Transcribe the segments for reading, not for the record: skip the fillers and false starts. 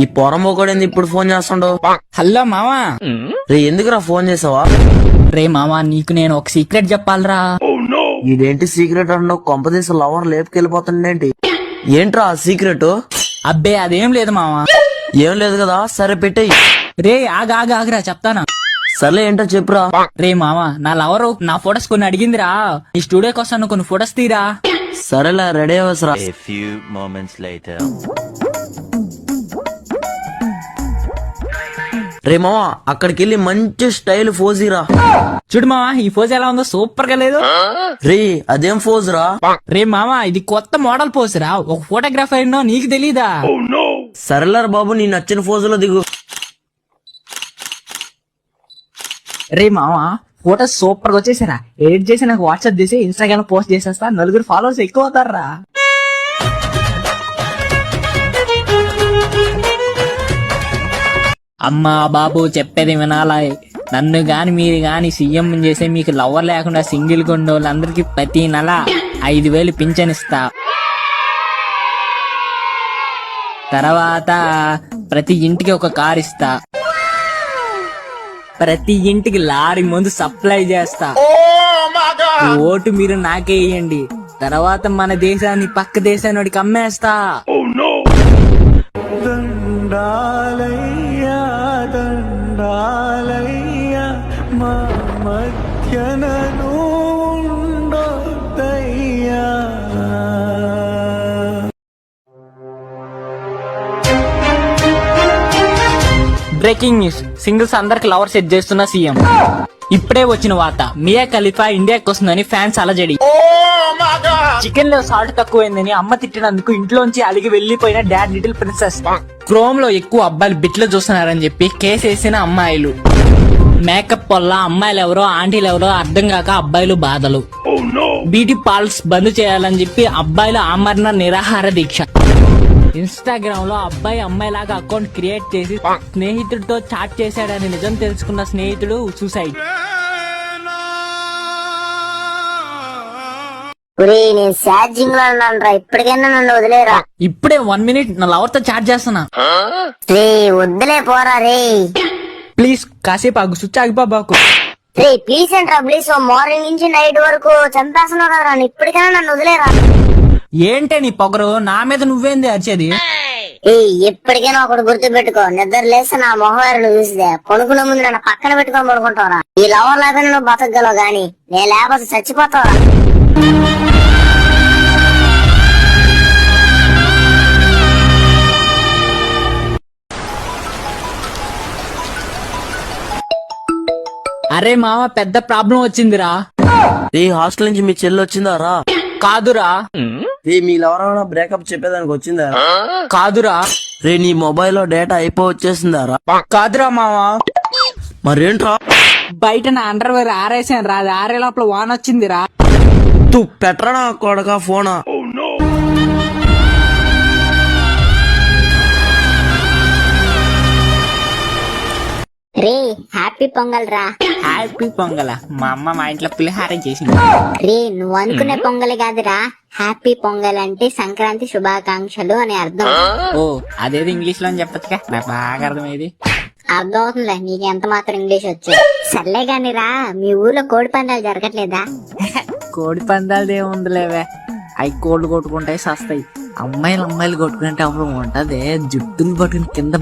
ఈ పొరమోకడేంది ఇప్పుడు phone చేస్తుండో? Hello మామా. రే ఎందుకురా ఫోన్ చేసావా? రే మామా, నీకు నేను ఒక సీక్రెట్ చెప్పాలరా. ఇదేంటి సీక్రెట్ అంటావు? కొంపదీసి లవర్ లేపుకెళ్ళిపోతుండేంటి? ఏంట్రా ఆ సీక్రెట్? అబ్బే అదేం లేదు మామా. ఏం లేదు కదా, సరే పెట్టేయ్. రే ఆగా చెప్తానా. సర్లే ఏంటో చెప్పురా. రే మామా, నా లవరు నా ఫొటోస్ కొన్ని అడిగిందిరా. ఈ స్టూడియోకి వస్తాను, కొన్ని ఫొటోస్ తీరా. సరేలే, రెడీ అవ్వసరా. A few moments later. రే మామ, అక్కడికి వెళ్ళి మంచి స్టైల్ ఫోజీరా. చూడు మామా, ఈ పోజ్ ఎలా ఉందో, సూపర్ గా లేదు? రే అదేం ఫోజ్ రా? రే మామా, ఇది కొత్త మోడల్ పోజ్ రా. ఒక ఫోటోగ్రాఫర్ ఎన్నో నీకు తెలీదా? సరేలేరా బాబు, నీ నచ్చిన ఫోజులో దిగు. రే మామా, ఫోటోస్ సూపర్ గా వచ్చేసారా. ఎడిట్ చేసి నాకు వాట్సాప్ చేసి ఇన్స్టాగ్రామ్ పోస్ట్ చేసేస్తా. నలుగురు ఫాలోవర్స్ ఎక్కువ అవుతారా. అమ్మా బాబు, చెప్పేది వినాలా. నన్ను గాని మీరు గాని సీఎం చేసే మీకు లవర్ లేకుండా సింగిల్ కొండ వాళ్ళందరికి ప్రతి నెల 5,000 పింఛన్ ఇస్తా. తర్వాత ప్రతి ఇంటికి ఒక కార్ ఇస్తా. ప్రతి ఇంటికి లారీ మందు సప్లై చేస్తా. ఈ ఓటు మీరు నాకే వేయండి. తర్వాత మన దేశాన్ని పక్క దేశానికి అమ్మేస్తా. దండాలయ్యా దండాలయ్యా మా మధ్యనను ఉండొద్దయ్యా. బ్రేకింగ్ న్యూస్, సింగిల్స్ అందరికి లవర్ సెట్ చేస్తున్న సీఎం. ఇప్పుడే వచ్చిన వార్త, మియా ఖలీఫా ఇండియాకి వస్తుందని ఫ్యాన్స్ అలజడి. చికెన్ లో సాల్ట్ తక్కువైందని అమ్మ తిట్టినందుకు ఇంట్లోంచి అలిగి వెళ్లిపోయిన డాడ్ లిటిల్ ప్రిన్సెస్. క్రోమ్ లో ఎక్కువ అబ్బాయిలు బిట్లు చూస్తున్నారని చెప్పి కేసేసిన అమ్మాయిలు. మేకప్ వల్ల అమ్మాయిలు ఎవరో ఆంటీలు ఎవరో అర్థం కాక అబ్బాయిలు బాధలు. బ్యూటీ పార్లర్స్ బంద్ చేయాలని చెప్పి అబ్బాయిలు ఆమరణ నిరాహార దీక్ష. ఇన్స్టాగ్రామ్ లో అబ్బాయి అమ్మాయి లాగా అకౌంట్ క్రియేట్ చేసి స్నేహితుడితో చాట్ చేశాడని నిజం తెలుసుకున్న స్నేహితుడు సూసైడ్. నేను ఛార్జింగ్ లో ఉన్నాను రా, ఇప్పటికైనా నన్ను వదిలేరా. ఇప్పుడే 1 minute నా లవర్ తో చాట్ చేస్తున్నా. రే వద్దులే పోరా రే. ప్లీజ్ కాసేపు ఆగు, స్విచ్ ఆగిపోబాకు. రే ప్లీజ్ అంటారా ప్లీజ్. మార్నింగ్ నుంచి నైట్ వరకు చంపేస్తున్నావు కదా, ఇప్పటికైనా నన్ను వదిలేరా. ఏంటే నీ పొగరు, నా మీద నువ్వేంది అరిచేది? ఎప్పటికైనా ఒకటి గుర్తు పెట్టుకో, నిద్ర లేస్తే నా మొహం నువ్వు చూసిదే కొనుక్కునే ముందు నన్ను పక్కన పెట్టుకొని పడుకుంటావురా. ఈ లవర్ లేకపోతే నువ్వు బతకగలవు గాని నేను లేకపోతే చచ్చిపోతావురా. అరే మామ, పెద్ద ప్రాబ్లం వచ్చిందిరా. రే హాస్టల్ నుంచి మీ చెల్లి వచ్చిందా రా? కాదురా. రే మీ ఎవరైనా బ్రేకప్ చెప్పేదానికి వచ్చిందా? కాదురా. రే నీ మొబైల్ లో డేటా వచ్చేసిందా రా? కాదురా మావా. మరేంట్రా? బయట నా అండర్వేర్ ఆరేసాను రా, అది ఆరే లోపల వాన్ వచ్చిందిరా. తు పెట్టరా కొడక ఫోనా. రే హ్యాపీ పొంగల్ రా. హ్యాపీ పొంగల? మా అమ్మ మా ఇంట్లో పులిహారం చేసింది. రే నువ్వు అనుకునే పొంగల్ కాదురా, హ్యాపీ పొంగల్ అంటే సంక్రాంతి శుభాకాంక్షలు అని అర్థం. ఓ అదేది ఇంగ్లీష్ లో చెప్పచ్చుగా, నాకు బాగా అర్థమైంది. అర్థం అవుతుందిలే, నీకు ఎంత మాత్రం ఇంగ్లీష్ వచ్చు. సర్లే గాని రా, మీ ఊర్లో కోడి పందాలు జరగట్లేదా? కోడి పందాలది ఏముందిలేవే, అవి కోళ్ళు కొట్టుకుంటాయి సస్తాయి. అమ్మాయిలు కొట్టుకుంటే అప్పుడు ఉంటది, జుట్టులు పట్టుకుని కింద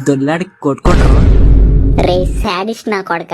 దొల్లాడి కొట్టుకుంటారు. రే సాడిస్ట్ నా కొడక.